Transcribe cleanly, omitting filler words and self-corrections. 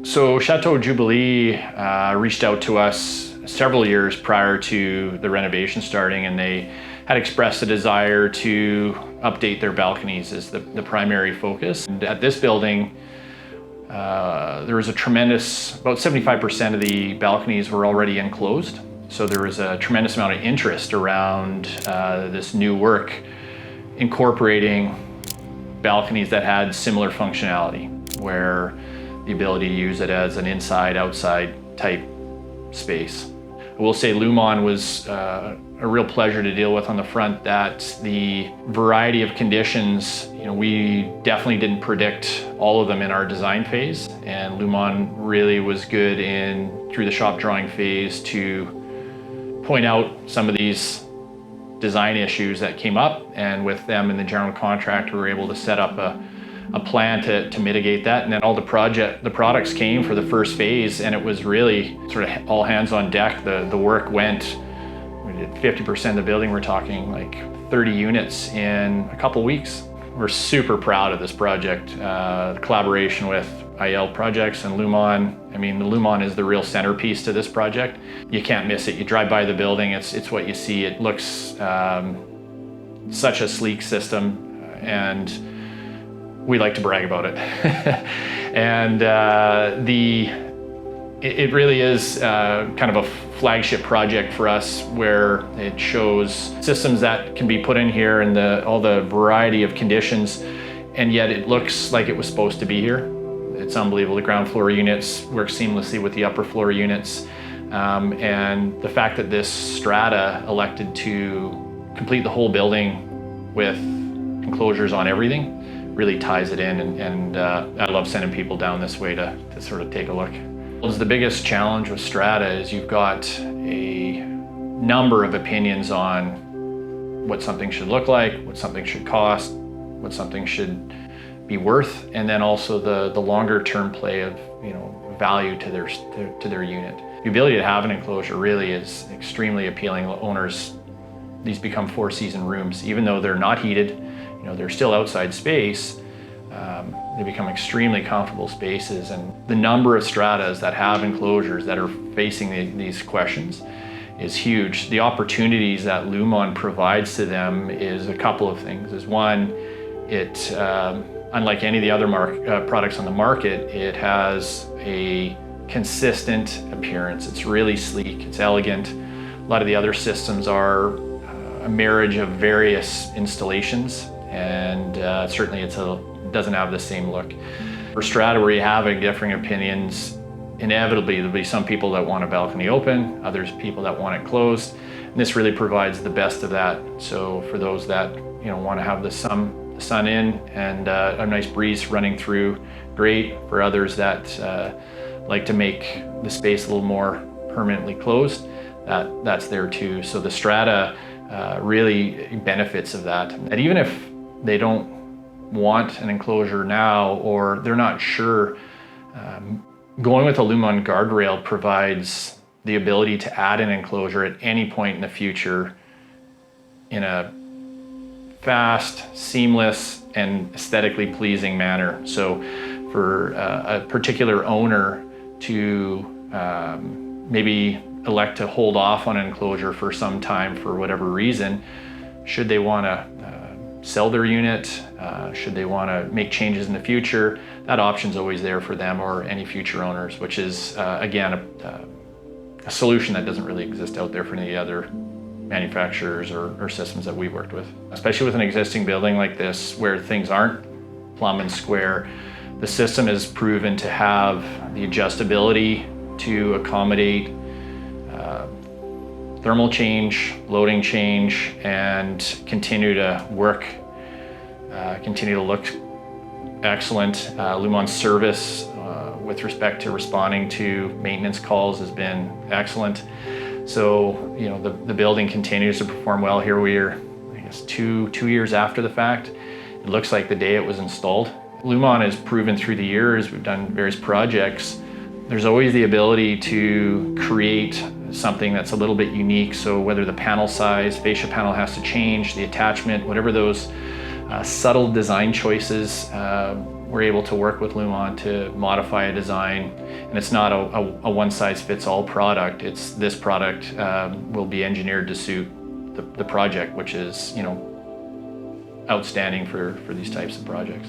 So Chateau Jubilee reached out to us several years prior to the renovation starting, and they had expressed a desire to update their balconies as the primary focus. And at this building, there was a tremendous, about 75% of the balconies were already enclosed. So there was a tremendous amount of interest around this new work, incorporating balconies that had similar functionality, where the ability to use it as an inside-outside type space. I will say Lumon was a real pleasure to deal with on the front, that the variety of conditions, we definitely didn't predict all of them in our design phase, and Lumon really was good through the shop drawing phase to point out some of these design issues that came up, and with them and the general contractor, we were able to set up a plan to mitigate that. And then all the products came for the first phase, and it was really sort of all hands on deck. The work went, we did 50% of the building, we're talking like 30 units in a couple weeks. We're super proud of this project. The collaboration with IL Projects and Lumon. I mean, the Lumon is the real centerpiece to this project. You can't miss it. You drive by the building, it's what you see. It looks such a sleek system, and we like to brag about it. And it really is kind of a flagship project for us, where it shows systems that can be put in here and all the variety of conditions, and yet it looks like it was supposed to be here. It's unbelievable. The ground floor units work seamlessly with the upper floor units. And the fact that this strata elected to complete the whole building with enclosures on everything really ties it in, and I love sending people down this way to sort of take a look. The biggest challenge with strata is you've got a number of opinions on what something should look like, what something should cost, what something should be worth, and then also the longer term play of value to their unit. The ability to have an enclosure really is extremely appealing. Owners, these become 4-season rooms, even though they're not heated. They're still outside space. They become extremely comfortable spaces, and the number of stratas that have enclosures that are facing these questions is huge. The opportunities that Lumon provides to them is a couple of things. Is one, it unlike any of the other products on the market, it has a consistent appearance. It's really sleek, it's elegant. A lot of the other systems are a marriage of various installations, and certainly it doesn't have the same look. For strata, where you have differing opinions, inevitably there'll be some people that want a balcony open, others people that want it closed, and this really provides the best of that. So for those that want to have the sun in and a nice breeze running through, great. For others that like to make the space a little more permanently closed, that's there too. So the strata really benefits of that. And even if they don't want an enclosure now, or they're not sure, going with a Lumon guardrail provides the ability to add an enclosure at any point in the future in a fast, seamless, and aesthetically pleasing manner. So for a particular owner to maybe elect to hold off on an enclosure for some time for whatever reason, should they want to sell their unit, should they want to make changes in the future, that option's always there for them or any future owners, which is again a solution that doesn't really exist out there for any other manufacturers or systems that we've worked with. Especially with an existing building like this, where things aren't plumb and square, the system is proven to have the adjustability to accommodate thermal change, loading change, and continue to work, continue to look excellent. Lumon's service with respect to responding to maintenance calls has been excellent. So, the building continues to perform well. Here we are, I guess, two years after the fact. It looks like the day it was installed. Lumon has proven through the years, we've done various projects, there's always the ability to create something that's a little bit unique. So whether the panel size, fascia panel has to change, the attachment, whatever those subtle design choices, we're able to work with Lumon to modify a design, and it's not a one-size-fits-all product. It's this product will be engineered to suit the project, which is, you know, outstanding for these types of projects.